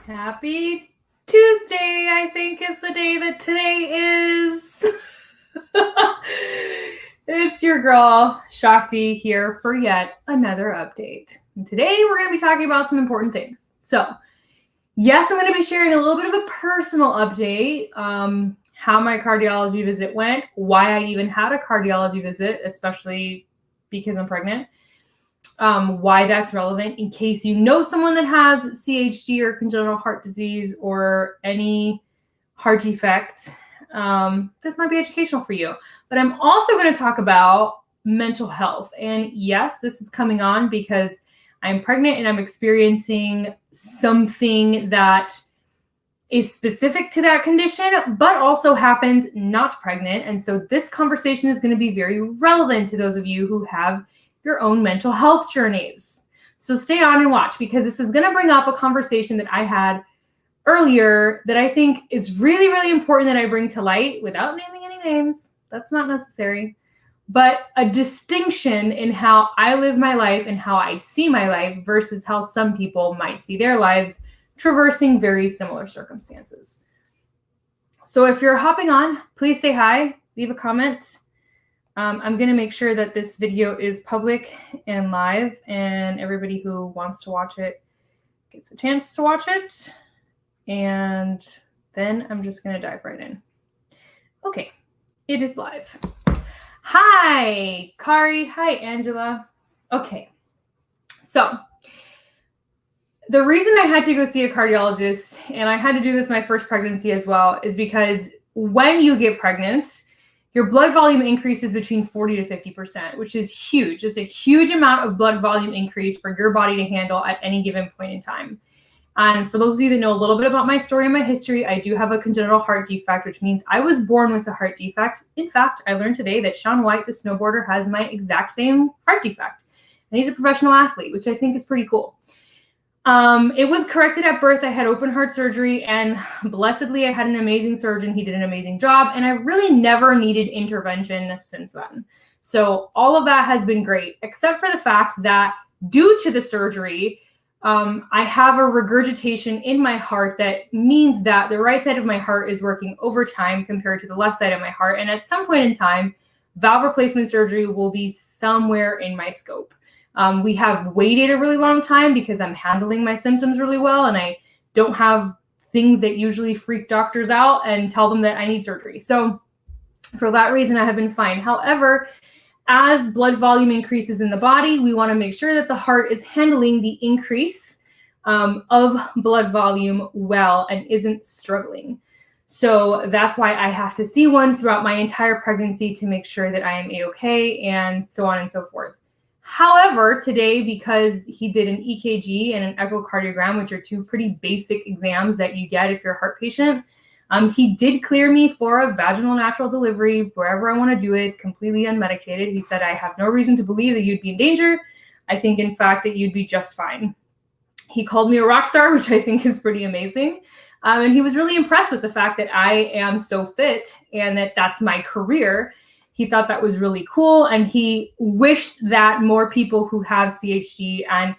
Happy Tuesday, I think is the day that today is. It's your girl, Shakti, here for yet another update. And today we're going to be talking about some important things. So, yes, I'm going to be sharing a little bit of a personal update, how my cardiology visit went, why I even had a cardiology visit, especially because I'm pregnant. Why that's relevant in case you know someone that has CHD or congenital heart disease or any heart defects. This might be educational for you. But I'm also going to talk about mental health. And yes, this is coming on because I'm pregnant and I'm experiencing something that is specific to that condition, but also happens not pregnant. And so this conversation is going to be very relevant to those of you who have your own mental health journeys. So stay on and watch, because this is going to bring up a conversation that I had earlier that I think is really, really important that I bring to light without naming any names. That's not necessary. But a distinction in how I live my life and how I see my life versus how some people might see their lives traversing very similar circumstances. So if you're hopping on, please say hi, leave a comment. I'm going to make sure that this video is public and live, and everybody who wants to watch it gets a chance to watch it. And then I'm just going to dive right in. Okay, it is live. Hi, Kari. Hi, Angela. Okay, so the reason I had to go see a cardiologist, and I had to do this my first pregnancy as well, is because when you get pregnant, your blood volume increases between 40 to 50%, which is huge. It's a huge amount of blood volume increase for your body to handle at any given point in time. And for those of you that know a little bit about my story and my history, I do have a congenital heart defect, which means I was born with a heart defect. In fact, I learned today that Shaun White, the snowboarder, has my exact same heart defect. And he's a professional athlete, which I think is pretty cool. It was corrected at birth. I had open heart surgery, and blessedly I had an amazing surgeon. He did an amazing job, and I really never needed intervention since then. So all of that has been great, except for the fact that due to the surgery, I have a regurgitation in my heart that means that the right side of my heart is working overtime compared to the left side of my heart. And at some point in time, valve replacement surgery will be somewhere in my scope. We have waited a really long time because I'm handling my symptoms really well, and I don't have things that usually freak doctors out and tell them that I need surgery. So for that reason, I have been fine. However, as blood volume increases in the body, we want to make sure that the heart is handling the increase of blood volume well and isn't struggling. So that's why I have to see one throughout my entire pregnancy to make sure that I am A-okay, and so on and so forth. However, today, because he did an EKG and an echocardiogram, which are two pretty basic exams that you get if you're a heart patient, he did clear me for a vaginal natural delivery wherever I want to do it, completely unmedicated. He said, I have no reason to believe that you'd be in danger. I think, in fact, that you'd be just fine. He called me a rock star, which I think is pretty amazing. And he was really impressed with the fact that I am so fit and that that's my career. He thought that was really cool, and he wished that more people who have CHD and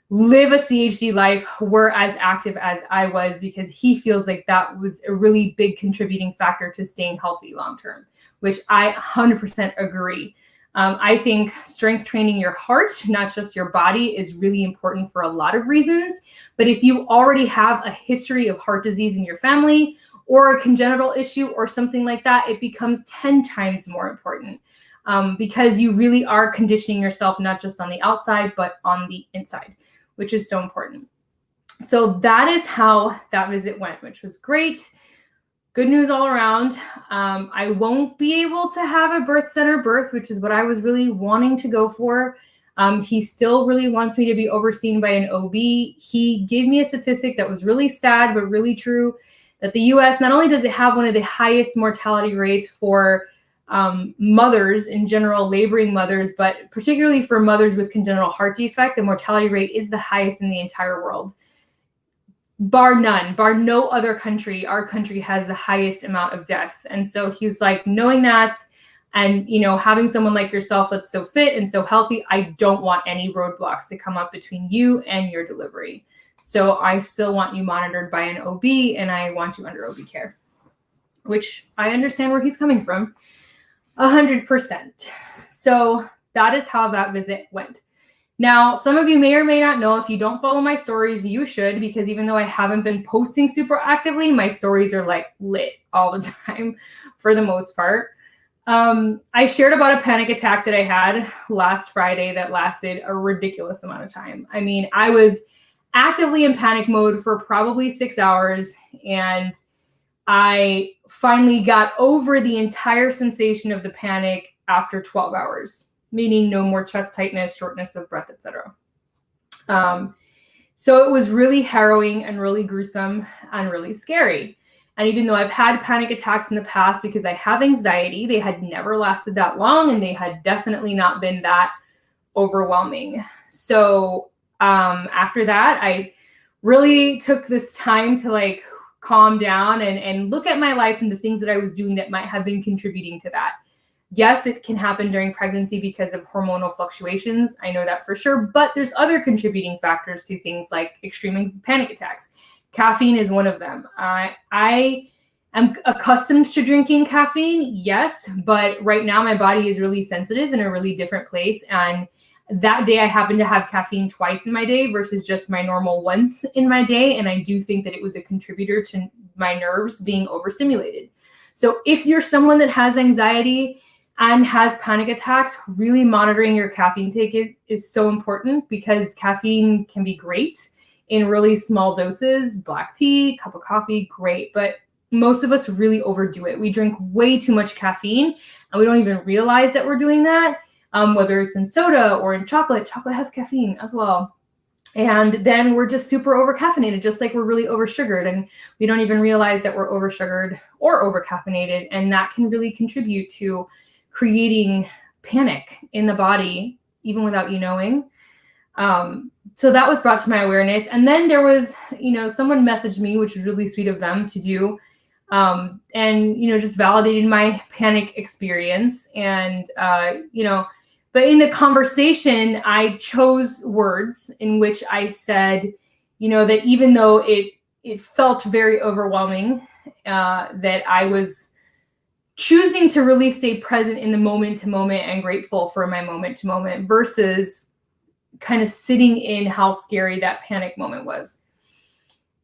live a CHD life were as active as I was, because he feels like that was a really big contributing factor to staying healthy long term, which I 100% agree. I think strength training your heart, not just your body, is really important for a lot of reasons. But if you already have a history of heart disease in your family, or a congenital issue or something like that, it becomes 10 times more important, because you really are conditioning yourself not just on the outside, but on the inside, which is so important. So that is how that visit went, which was great. Good news all around. I won't be able to have a birth center birth, which is what I was really wanting to go for. He still really wants me to be overseen by an OB. He gave me a statistic that was really sad, but really true, that the US, not only does it have one of the highest mortality rates for mothers in general, laboring mothers, but particularly for mothers with congenital heart defect, the mortality rate is the highest in the entire world. Bar none, bar no other country, our country has the highest amount of deaths. And so he was like, knowing that, and having someone like yourself that's so fit and so healthy, I don't want any roadblocks to come up between you and your delivery. So I still want you monitored by an OB, and I want you under OB care, which I understand where he's coming from 100%. So that is how that visit went. Now, some of you may or may not know, if you don't follow my stories, you should, because even though I haven't been posting super actively, my stories are like lit all the time for the most part. I shared about a panic attack that I had last Friday that lasted a ridiculous amount of time. I mean, I was actively in panic mode for probably 6 hours, and I finally got over the entire sensation of the panic after 12 hours. Meaning no more chest tightness, shortness of breath, etc. So it was really harrowing and really gruesome and really scary. And even though I've had panic attacks in the past because I have anxiety, they had never lasted that long, and they had definitely not been that overwhelming. So after that, I really took this time to like calm down and look at my life and the things that I was doing that might have been contributing to that. Yes, it can happen during pregnancy because of hormonal fluctuations. I know that for sure, but there's other contributing factors to things like extreme panic attacks. Caffeine is one of them. I am accustomed to drinking caffeine, yes, but right now my body is really sensitive in a really different place. And that day I happened to have caffeine twice in my day versus just my normal once in my day. And I do think that it was a contributor to my nerves being overstimulated. So if you're someone that has anxiety and has panic attacks, really monitoring your caffeine intake is so important, because caffeine can be great in really small doses. Black tea, cup of coffee, great. But most of us really overdo it. We drink way too much caffeine and we don't even realize that we're doing that. Whether it's in soda or in chocolate, chocolate has caffeine as well. And then we're just super over-caffeinated, just like we're really over-sugared, and we don't even realize that we're over-sugared or over-caffeinated. And that can really contribute to creating panic in the body, even without you knowing. So that was brought to my awareness. And then there was, someone messaged me, which was really sweet of them to do, and, just validated my panic experience. And, but in the conversation, I chose words in which I said, that even though it felt very overwhelming, that I was choosing to really stay present in the moment to moment and grateful for my moment to moment versus kind of sitting in how scary that panic moment was.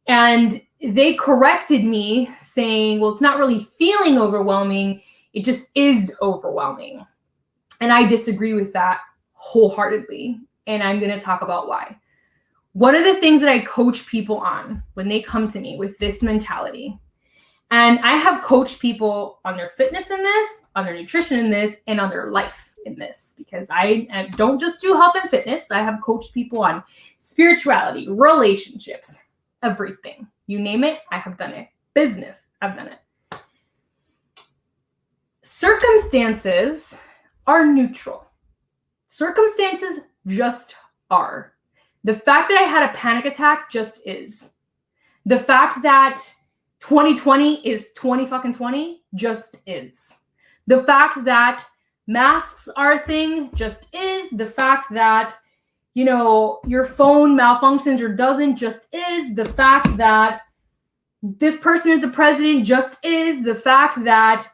And they corrected me saying, well, it's not really feeling overwhelming. It just is overwhelming. And I disagree with that wholeheartedly. And I'm going to talk about why. One of the things that I coach people on when they come to me with this mentality, and I have coached people on their fitness in this, on their nutrition in this, and on their life in this, because I don't just do health and fitness. I have coached people on spirituality, relationships, everything. You name it, I have done it. Business, I've done it. Circumstances are neutral. Circumstances just are. The fact that I had a panic attack just is. The fact that 2020 is 20 just is. The fact that masks are a thing just is. The fact that, your phone malfunctions or doesn't just is. The fact that this person is the president just is. The fact that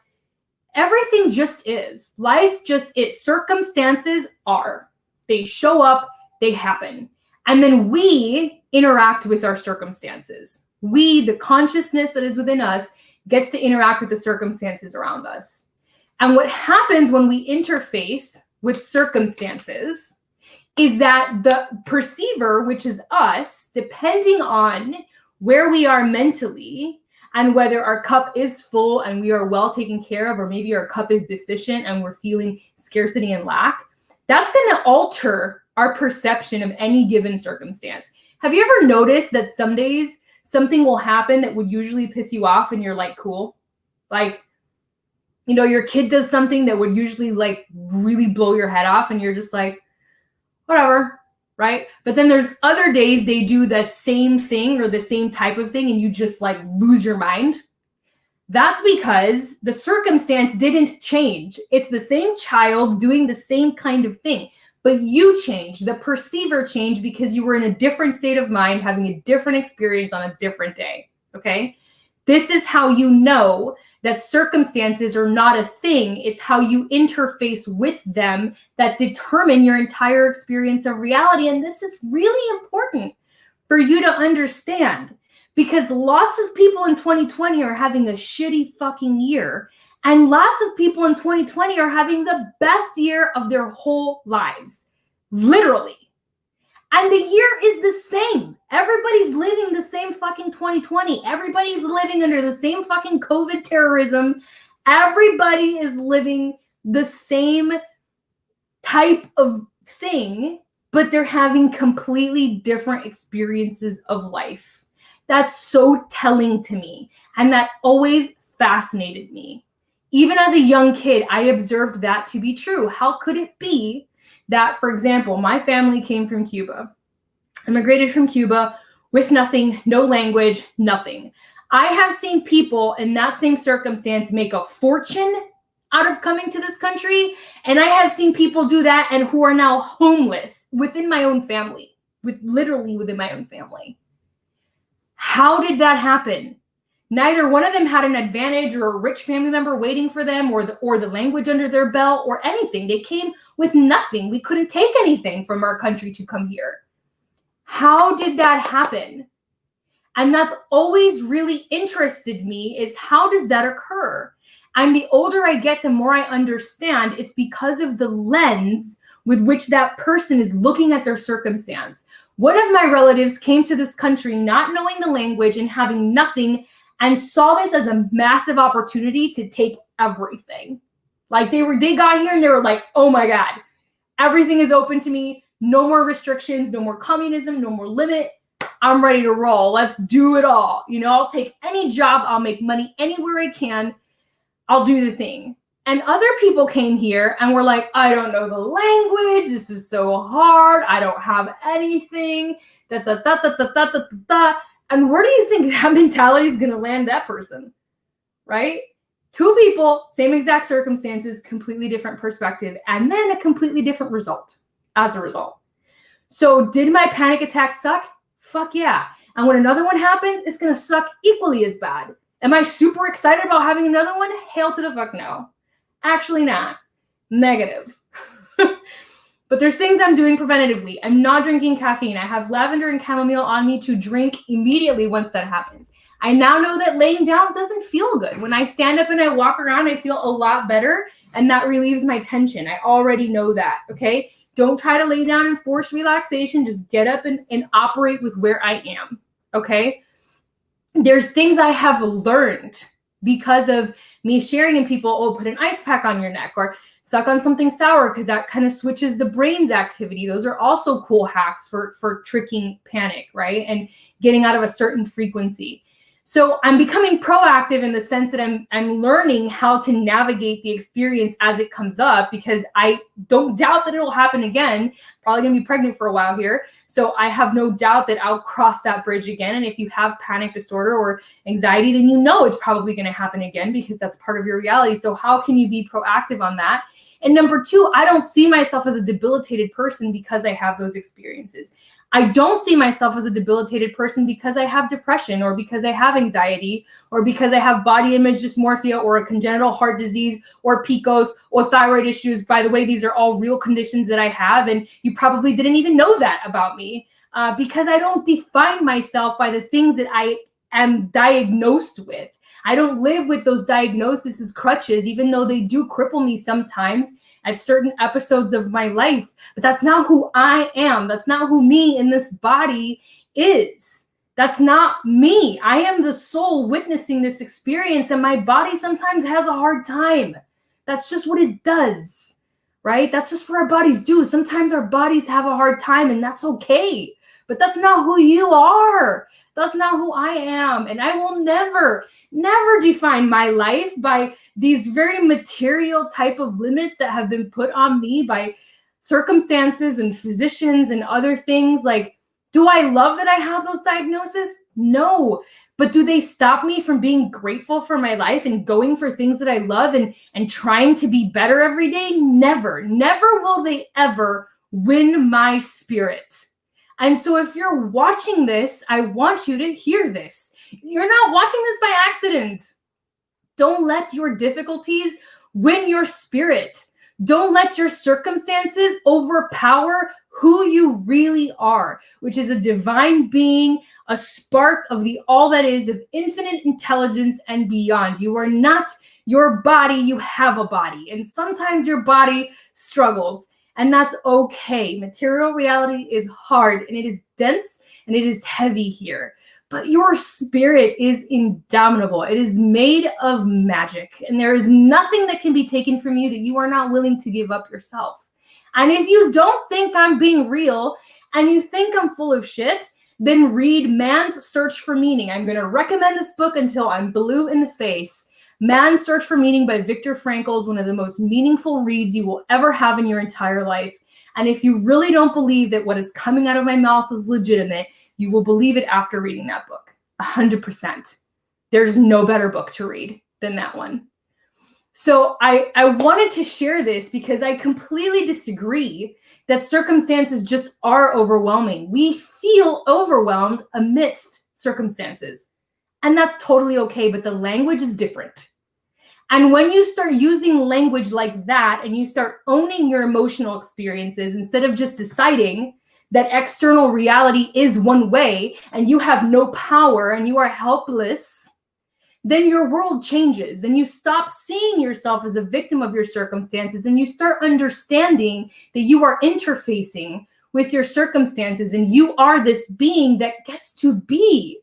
everything just is. Life just is. Circumstances are. They show up, they happen. And then we interact with our circumstances. We, the consciousness that is within us, gets to interact with the circumstances around us. And what happens when we interface with circumstances is that the perceiver, which is us, depending on where we are mentally and whether our cup is full and we are well taken care of, or maybe our cup is deficient and we're feeling scarcity and lack, that's going to alter our perception of any given circumstance. Have you ever noticed that some days something will happen that would usually piss you off and you're like, cool? Like, your kid does something that would usually like really blow your head off and you're just like, whatever, right? But then there's other days they do that same thing or the same type of thing and you just like lose your mind. That's because the circumstance didn't change. It's the same child doing the same kind of thing, but you changed. The perceiver changed because you were in a different state of mind, having a different experience on a different day, okay? This is how you know that circumstances are not a thing. It's how you interface with them that determine your entire experience of reality. And this is really important for you to understand, because lots of people in 2020 are having a shitty fucking year. And lots of people in 2020 are having the best year of their whole lives, literally. And the year is the same. Everybody's living the same fucking 2020. Everybody's living under the same fucking COVID terrorism. Everybody is living the same type of thing, but they're having completely different experiences of life. That's so telling to me. And that always fascinated me. Even as a young kid, I observed that to be true. How could it be that, for example, my family came from Cuba, immigrated from Cuba with nothing, no language, nothing. I have seen people in that same circumstance make a fortune out of coming to this country, and I have seen people do that and who are now homeless within my own family, literally within my own family. How did that happen? Neither one of them had an advantage or a rich family member waiting for them or the language under their belt or anything. They came with nothing. We couldn't take anything from our country to come here. How did that happen? And that's always really interested me, is how does that occur? And the older I get, the more I understand it's because of the lens with which that person is looking at their circumstance. One of my relatives came to this country not knowing the language and having nothing, and saw this as a massive opportunity to take everything. Like they got here and they were like, oh my God, everything is open to me. No more restrictions, no more communism, no more limit. I'm ready to roll. Let's do it all. I'll take any job. I'll make money anywhere I can. I'll do the thing. And other people came here and were like, I don't know the language. This is so hard. I don't have anything. Da, da, da, da, da, da, da, da. And where do you think that mentality is going to land that person, right? Two people, same exact circumstances, completely different perspective, and then a completely different result as a result. So did my panic attack suck? Fuck yeah. And when another one happens, it's going to suck equally as bad. Am I super excited about having another one? Hell to the fuck no. Actually not. Negative. But there's things I'm doing preventatively. I'm not drinking caffeine. I have lavender and chamomile on me to drink immediately once that happens. I now know that laying down doesn't feel good. When I stand up and I walk around, I feel a lot better, and that relieves my tension. I already know that, okay? Don't try to lay down and force relaxation. Just get up and operate with where I am, okay? There's things I have learned because of me sharing, and people, put an ice pack on your neck, or suck on something sour because that kind of switches the brain's activity. Those are also cool hacks for tricking panic, right? And getting out of a certain frequency. So I'm becoming proactive in the sense that I'm learning how to navigate the experience as it comes up, because I don't doubt that it'll happen again. Probably going to be pregnant for a while here. So I have no doubt that I'll cross that bridge again. And if you have panic disorder or anxiety, then you know it's probably going to happen again, because that's part of your reality. So how can you be proactive on that? And number two, I don't see myself as a debilitated person because I have those experiences. I don't see myself as a debilitated person because I have depression, or because I have anxiety, or because I have body image dysmorphia, or a congenital heart disease, or PCOS, or thyroid issues. By the way, these are all real conditions that I have, and you probably didn't even know that about me, because I don't define myself by the things that I am diagnosed with. I don't live with those diagnoses as crutches, even though they do cripple me sometimes at certain episodes of my life. But that's not who I am. That's not who me in this body is. That's not me. I am the soul witnessing this experience, and my body sometimes has a hard time. That's just what it does, right? That's just what our bodies do. Sometimes our bodies have a hard time, and that's okay. But that's not who you are. That's not who I am. And I will never define my life by these very material type of limits that have been put on me by circumstances and physicians and other things. Like, do I love that I have those diagnoses? No. But do they stop me from being grateful for my life and going for things that I love and trying to be better every day? Never. Never will they ever win my spirit. And so if you're watching this, I want you to hear this. You're not watching this by accident. Don't let your difficulties win your spirit. Don't let your circumstances overpower who you really are, which is a divine being, a spark of the all that is of infinite intelligence and beyond. You are not your body, you have a body. And sometimes your body struggles, and that's okay. Material reality is hard, and it is dense, and it is heavy here. But your spirit is indomitable. It is made of magic, and there is nothing that can be taken from you that you are not willing to give up yourself. And if you don't think I'm being real and you think I'm full of shit, then read Man's Search for Meaning. I'm going to recommend this book until I'm blue in the face. Man's Search for Meaning by Viktor Frankl is one of the most meaningful reads you will ever have in your entire life. And if you really don't believe that what is coming out of my mouth is legitimate, you will believe it after reading that book, 100%. There's no better book to read than that one. So I wanted to share this because I completely disagree that circumstances just are overwhelming. We feel overwhelmed amidst circumstances, and that's totally okay, but the language is different. And when you start using language like that and you start owning your emotional experiences instead of just deciding that external reality is one way and you have no power and you are helpless, then your world changes and you stop seeing yourself as a victim of your circumstances and you start understanding that you are interfacing with your circumstances and you are this being that gets to be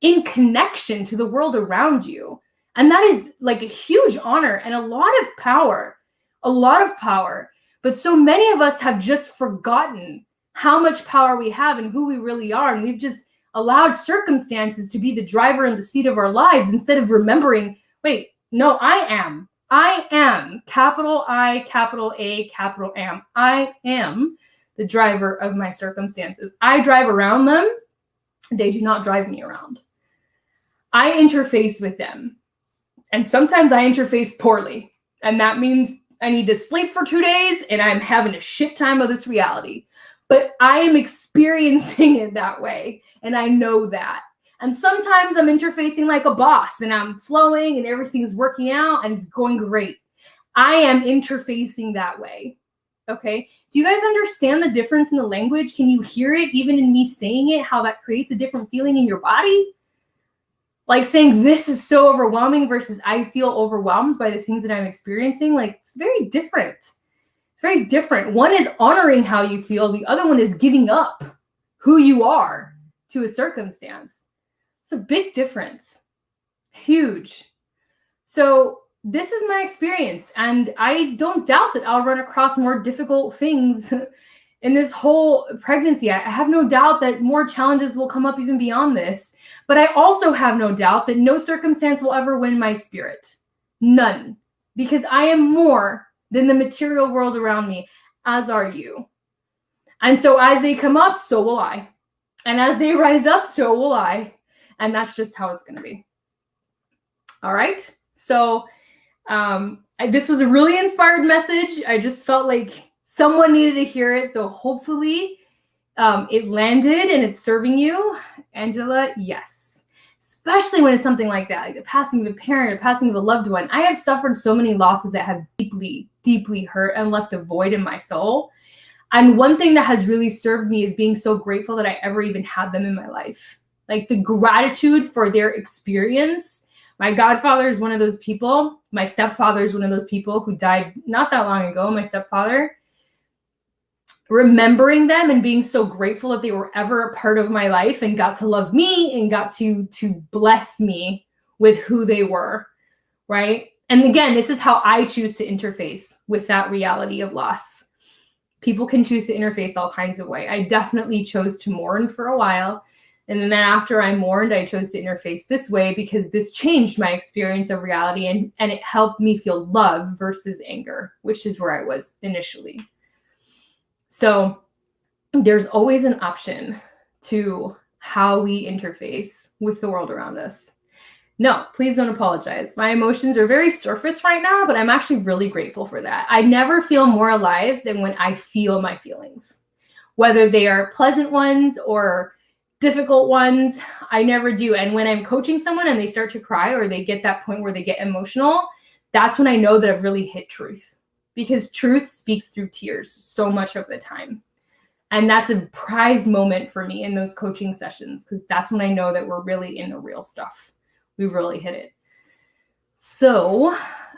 in connection to the world around you. And that is like a huge honor and a lot of power, But so many of us have just forgotten how much power we have and who we really are. And we've just allowed circumstances to be the driver in the seat of our lives instead of remembering, wait, no, I am, capital I, capital A, capital am. I am the driver of my circumstances. I drive around them. They do not drive me around. I interface with them. And sometimes I interface poorly. And that means I need to sleep for 2 days and I'm having a shit time of this reality. But I am experiencing it that way, and I know that. And sometimes I'm interfacing like a boss, and I'm flowing, and everything's working out, and it's going great. I am interfacing that way, okay? Do you guys understand the difference in the language? Can you hear it, even in me saying it, how that creates a different feeling in your body? Like saying this is so overwhelming versus I feel overwhelmed by the things that I'm experiencing. Like, it's very different. It's very different. One is honoring how you feel. The other one is giving up who you are to a circumstance. It's a big difference. Huge. So this is my experience. And I don't doubt that I'll run across more difficult things in this whole pregnancy. I have no doubt that more challenges will come up even beyond this. But I also have no doubt that no circumstance will ever win my spirit. None. Because I am more than the material world around me, as are you. And so as they come up, so will I. And as they rise up, so will I. And that's just how it's going to be. All right. So this was a really inspired message. I just felt like someone needed to hear it. So hopefully it landed and it's serving you. Angela, yes. Especially when it's something like that, like the passing of a parent, the passing of a loved one. I have suffered so many losses that have deeply, deeply hurt and left a void in my soul. And one thing that has really served me is being so grateful that I ever even had them in my life. Like the gratitude for their experience. My godfather is one of those people. My stepfather is one of those people who died not that long ago, my stepfather. Remembering them and being so grateful that they were ever a part of my life and got to love me and got to bless me with who they were, right? And again, this is how I choose to interface with that reality of loss. People can choose to interface all kinds of ways. I definitely chose to mourn for a while. And then after I mourned, I chose to interface this way because this changed my experience of reality and it helped me feel love versus anger, which is where I was initially. So there's always an option to how we interface with the world around us. No, please don't apologize. My emotions are very surface right now, but I'm actually really grateful for that. I never feel more alive than when I feel my feelings, whether they are pleasant ones or difficult ones. I never do. And when I'm coaching someone and they start to cry or they get that point where they get emotional, that's when I know that I've really hit truth, because truth speaks through tears so much of the time. And that's a prized moment for me in those coaching sessions, because that's when I know that we're really in the real stuff. We've really hit it. So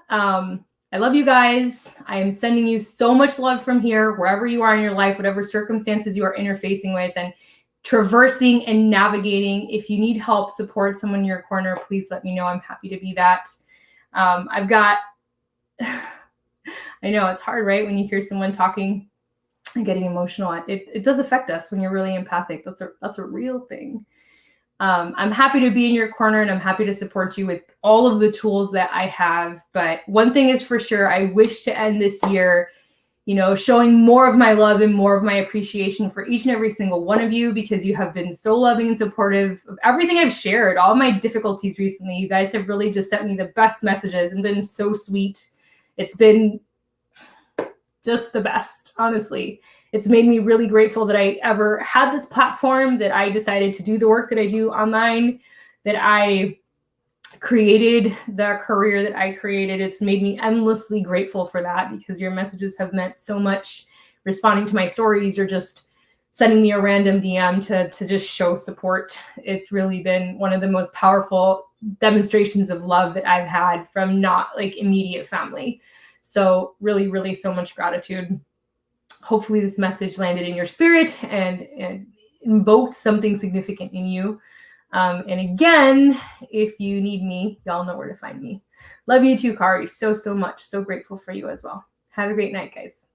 I love you guys. I am sending you so much love from here, wherever you are in your life, whatever circumstances you are interfacing with and traversing and navigating. If you need help, support, someone in your corner, please let me know. I'm happy to be that. I've got, I know it's hard, right? When you hear someone talking and getting emotional, it does affect us when you're really empathic. That's a real thing. I'm happy to be in your corner, and I'm happy to support you with all of the tools that I have. But one thing is for sure, I wish to end this year, showing more of my love and more of my appreciation for each and every single one of you, because you have been so loving and supportive of everything I've shared, all my difficulties recently. You guys have really just sent me the best messages and been so sweet. It's been just the best, honestly. It's made me really grateful that I ever had this platform, that I decided to do the work that I do online, that I created the career that I created. It's made me endlessly grateful for that, because your messages have meant so much, responding to my stories or just sending me a random DM to just show support. It's really been one of the most powerful demonstrations of love that I've had from not like immediate family. So really, really so much gratitude. Hopefully this message landed in your spirit and invoked something significant in you. And again, if you need me, y'all know where to find me. Love you too, Kari, so much. So grateful for you as well. Have a great night, guys.